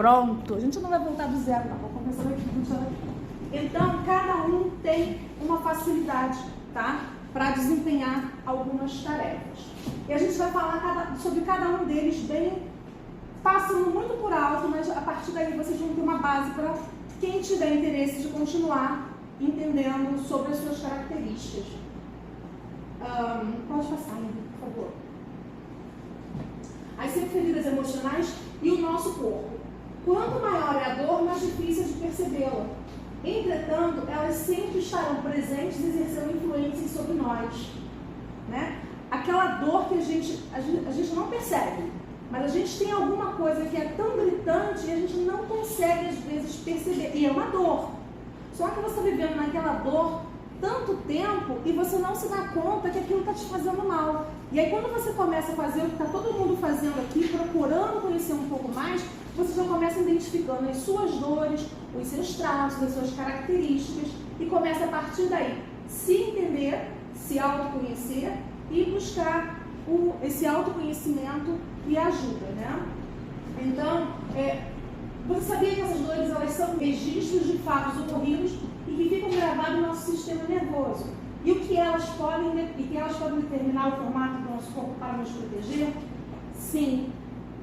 pronto. A gente não vai voltar do zero, não. Vou começar aqui. Então, cada um tem uma facilidade, tá? Para desempenhar algumas tarefas. E a gente vai falar sobre cada um deles bem, passando muito por alto, mas a partir daí vocês vão ter uma base para quem tiver interesse de continuar entendendo sobre as suas características. Pode passar, Henrique, por favor. As 5 feridas emocionais e o nosso corpo. Quanto maior é a dor, mais difícil é de percebê-la. Entretanto, elas sempre estarão presentes e exercendo influência sobre nós, né? Aquela dor que a gente não percebe, mas a gente tem alguma coisa que é tão gritante e a gente não consegue, às vezes, perceber. E é uma dor. Só que você está vivendo naquela dor tanto tempo e você não se dá conta que aquilo está te fazendo mal. E aí, quando você começa a fazer o que está todo mundo fazendo aqui, procurando conhecer um pouco mais, você já começa identificando as suas dores, os seus traços, as suas características e começa a partir daí se entender, se autoconhecer e buscar esse autoconhecimento e ajuda, né? Então, você sabia que essas dores elas são registros de fatos ocorridos e que ficam gravados no nosso sistema nervoso? E o que elas podem determinar o formato do nosso corpo para nos proteger? Sim.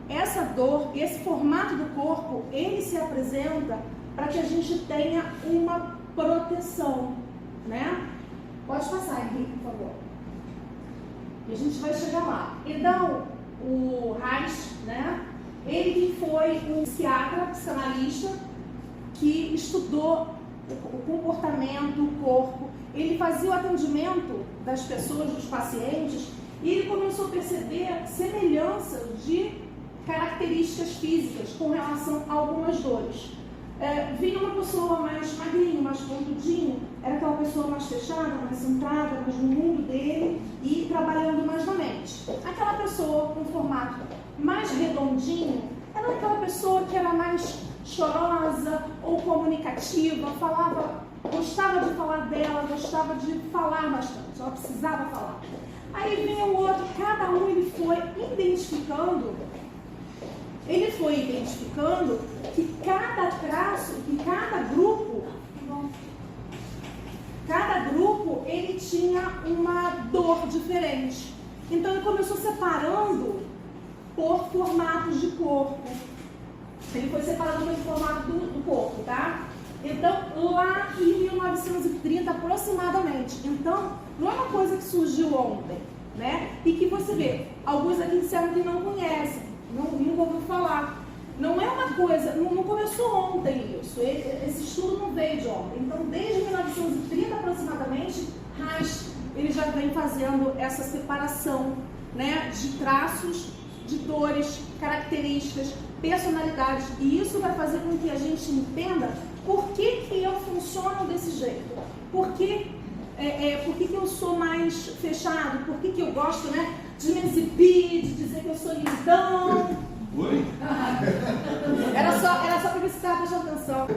Essa dor, esse formato do corpo, ele se apresenta para que a gente tenha uma proteção, né? Pode passar, Henrique, por favor. E a gente vai chegar lá. Então, o Reich, né? Ele que foi um psiquiatra, psicanalista, que estudou o comportamento, o corpo. Ele fazia o atendimento das pessoas, dos pacientes, e ele começou a perceber semelhanças de características físicas com relação a algumas dores. Vinha uma pessoa mais magrinha, mais pontudinha, era aquela pessoa mais fechada, mais centrada, mais no mundo dele e trabalhando mais na mente. Aquela pessoa com formato mais redondinho era aquela pessoa que era mais chorosa ou comunicativa, gostava de falar dela, gostava de falar bastante, ela precisava falar. Aí vinha o outro, cada um ele foi identificando que cada traço, que cada grupo ele tinha uma dor diferente. Então ele começou separando por formatos de corpo. Ele foi separando pelo formato do corpo, tá? Então, lá em 1930 aproximadamente. Então, não é uma coisa que surgiu ontem, né? E que você vê, alguns aqui disseram que não conhecem. Nunca ouviu falar. Não é uma coisa, não começou ontem isso. Esse estudo não veio de ontem. Então, desde 1930 aproximadamente, Reich ele já vem fazendo essa separação, né, de traços, de dores, características, personalidades. E isso vai fazer com que a gente entenda por que eu funciono desse jeito. Por que eu sou mais fechado? Por que eu gosto, né, de me exibir, de dizer que eu sou lindão? Oi? Era só para ver se estava prestando atenção.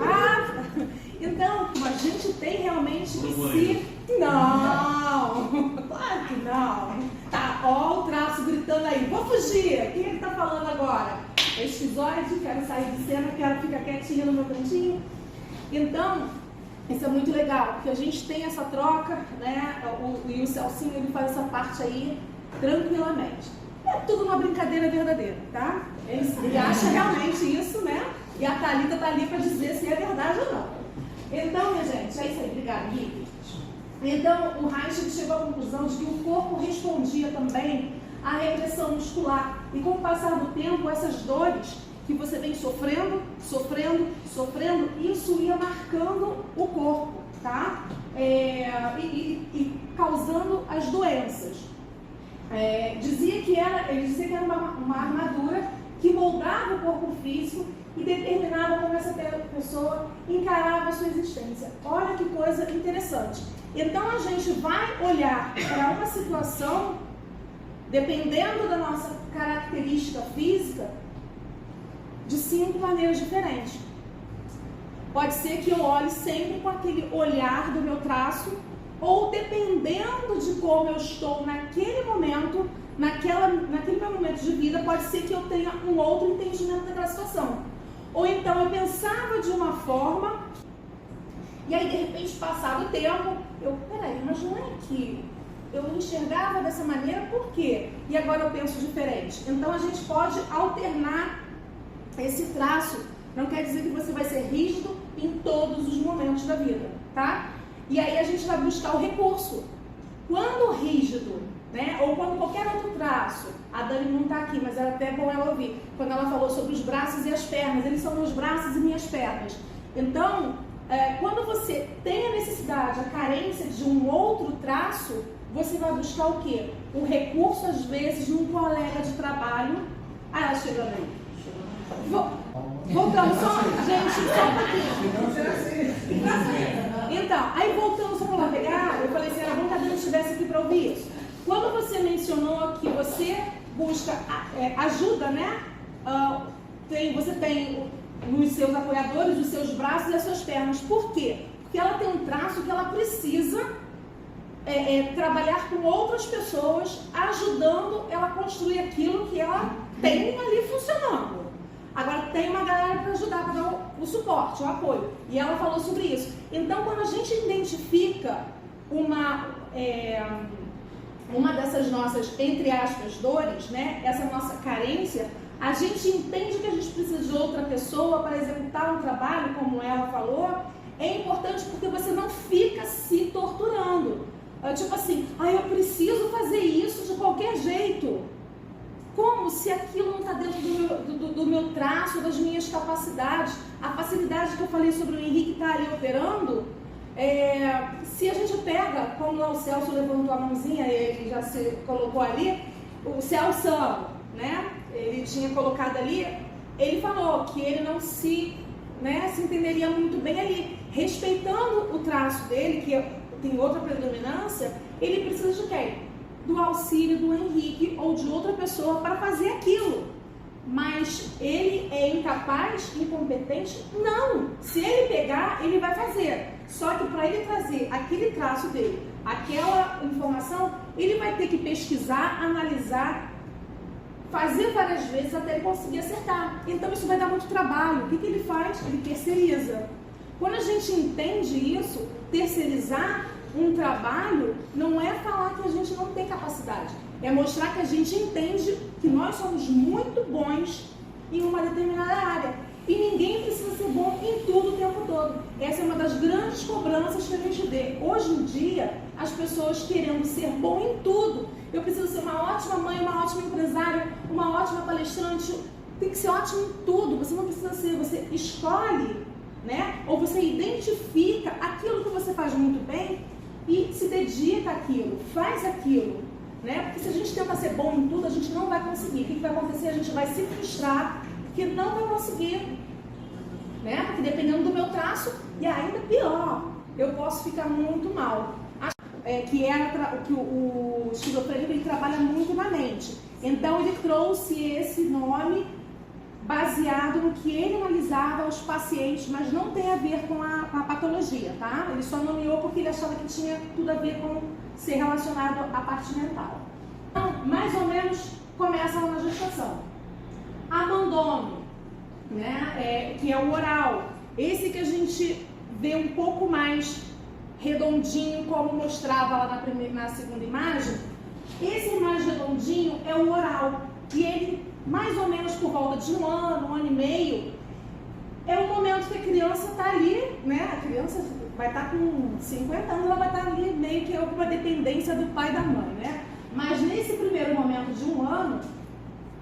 Então, a gente tem realmente que se... Não! Claro que não! Tá, ó o traço gritando aí. Vou fugir! Quem ele tá falando agora? É esquizoide, quero sair de cena, quero ficar quietinha no meu cantinho. Então, isso é muito legal, porque a gente tem essa troca, né? E o Celcinho, ele faz essa parte aí tranquilamente. É tudo uma brincadeira verdadeira, tá? Ele acha realmente isso, né? E a Thalita tá ali para dizer se é verdade ou não. Então, minha gente, é isso aí. Obrigada, Henrique. Então, o Reich chegou à conclusão de que o corpo respondia também à repressão muscular. E com o passar do tempo, essas dores que você vem sofrendo, isso ia marcando o corpo, tá? E causando as doenças. Ele dizia que era uma armadura que moldava o corpo físico e determinava como essa pessoa encarava a sua existência. Olha que coisa interessante. Então a gente vai olhar para uma situação, dependendo da nossa característica física, de 5 maneiras diferentes. Pode ser que eu olhe sempre com aquele olhar do meu traço, ou dependendo de como eu estou naquele momento, naquele meu momento de vida, pode ser que eu tenha um outro entendimento daquela situação. Ou então então eu pensava de uma forma, e aí de repente, passado o tempo, peraí, mas não é que eu enxergava dessa maneira, por quê? E agora eu penso diferente. Então a gente pode alternar esse traço. Não quer dizer que você vai ser rígido em todos os momentos da vida, tá? E aí a gente vai buscar o recurso. Quando rígido, né, ou quando qualquer outro traço, a Dani não está aqui, mas era até bom ela ouvir, quando ela falou sobre os braços e as pernas, eles são meus braços e minhas pernas. Então, quando você tem a necessidade, a carência de um outro traço, você vai buscar o quê? O recurso, às vezes, num colega de trabalho. Ah, ela chegou aí. Voltando só, gente, só um pouquinho. Então, aí voltando só para lá pegar, eu falei assim, era bom que a Dani estivesse aqui para ouvir isso. Quando você mencionou que você busca ajuda, né? Você tem nos seus apoiadores, os seus braços e as suas pernas. Por quê? Porque ela tem um traço que ela precisa trabalhar com outras pessoas, ajudando ela a construir aquilo que ela tem ali funcionando. Agora tem uma galera para ajudar, para dar o suporte, o apoio. E ela falou sobre isso. Então, quando a gente identifica uma dessas nossas, entre aspas, dores, né? Essa nossa carência, a gente entende que a gente precisa de outra pessoa para executar um trabalho, como ela falou. É importante porque você não fica se torturando. Tipo assim, eu preciso fazer isso de qualquer jeito. Como se aquilo não está dentro do meu traço, das minhas capacidades. A facilidade que eu falei sobre o Henrique estar ali operando, se a gente pega, como lá o Celso levantou a mãozinha, ele já se colocou ali, o Celso, né, ele tinha colocado ali, ele falou que ele não se entenderia muito bem ali, respeitando o traço dele, que tem outra predominância, ele precisa de quem? Do auxílio do Henrique ou de outra pessoa para fazer aquilo. Mas ele é incapaz, incompetente? Não! Se ele pegar, ele vai fazer. Só que para ele trazer aquele traço dele, aquela informação, ele vai ter que pesquisar, analisar, fazer várias vezes até ele conseguir acertar. Então isso vai dar muito trabalho. O que ele faz? Ele terceiriza. Quando a gente entende isso, terceirizar um trabalho não é falar que a gente não tem capacidade, é mostrar que a gente entende que nós somos muito bons em uma determinada área e ninguém precisa ser bom em tudo o tempo todo. Essa é uma das grandes cobranças que a gente vê hoje em dia, as pessoas querendo ser bom em tudo. Eu preciso ser uma ótima mãe, uma ótima empresária, uma ótima palestrante. Tem que ser ótimo em tudo. Você não precisa ser, você escolhe, né? Ou você identifica aquilo que você faz muito bem e se dedica àquilo, faz aquilo, né? Porque se a gente tenta ser bom em tudo, a gente não vai conseguir. O que vai acontecer? A gente vai se frustrar, porque não vai conseguir, né? Porque dependendo do meu traço, e ainda pior, eu posso ficar muito mal. Que o esquizofrênico, ele trabalha muito na mente. Então ele trouxe esse nome baseado no que ele analisava os pacientes, mas não tem a ver com a patologia, tá? Ele só nomeou porque ele achava que tinha tudo a ver com ser relacionado à parte mental. Então, mais ou menos, começa lá na gestação. Abandono, né? Que é o oral. Esse que a gente vê um pouco mais redondinho, como mostrava lá na segunda imagem. Esse mais redondinho é o oral. E ele, mais ou menos por volta de um ano e meio, é o momento que a criança está ali, né? A criança vai estar com 50 anos, ela vai estar ali meio que alguma dependência do pai e da mãe, né? Mas nesse primeiro momento de um ano,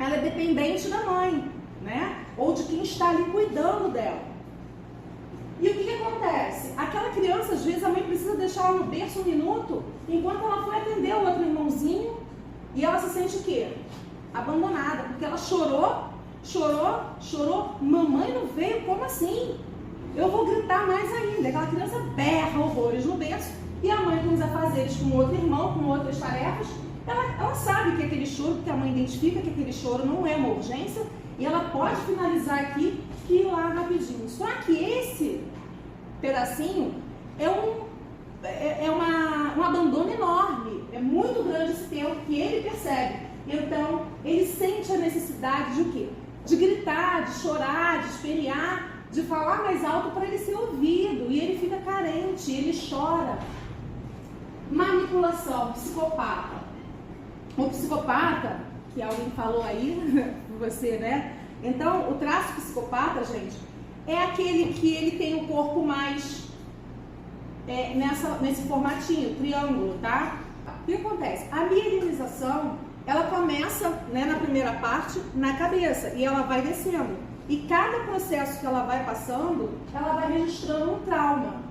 ela é dependente da mãe, né? Ou de quem está ali cuidando dela. E o que acontece? Aquela criança, às vezes, a mãe precisa deixar ela no berço um minuto, enquanto ela foi atender o outro irmãozinho, e ela se sente o quê? Abandonada, porque ela chorou, mamãe não veio, como assim? Eu vou gritar mais ainda. Aquela criança berra horrores no berço, e a mãe com os afazeres com outro irmão, com outras tarefas, ela sabe que aquele choro, porque a mãe identifica que aquele choro não é uma urgência, e ela pode finalizar aqui e ir lá rapidinho. Só que esse pedacinho é um abandono enorme, é muito grande esse tempo que ele percebe. Então, ele sente a necessidade de o quê? De gritar, de chorar, de espernear, de falar mais alto para ele ser ouvido, e ele fica carente, ele chora. Manipulação, psicopata. O psicopata, que alguém falou aí, você, né? Então, o traço psicopata, gente, é aquele que ele tem o corpo mais nesse formatinho, triângulo, tá? O que acontece? A mielinização, ela começa, né, na primeira parte, na cabeça, e ela vai descendo. E cada processo que ela vai passando, ela vai registrando um trauma.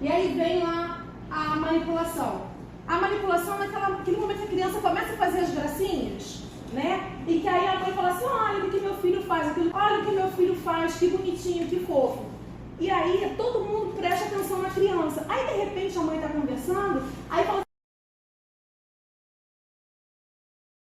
E aí vem lá a manipulação. A manipulação é naquele momento que a criança começa a fazer as gracinhas, né? E que aí a mãe fala assim, olha o que meu filho faz, olha o que meu filho faz, que bonitinho, que fofo. E aí todo mundo presta atenção na criança. Aí de repente a mãe está conversando, aí fala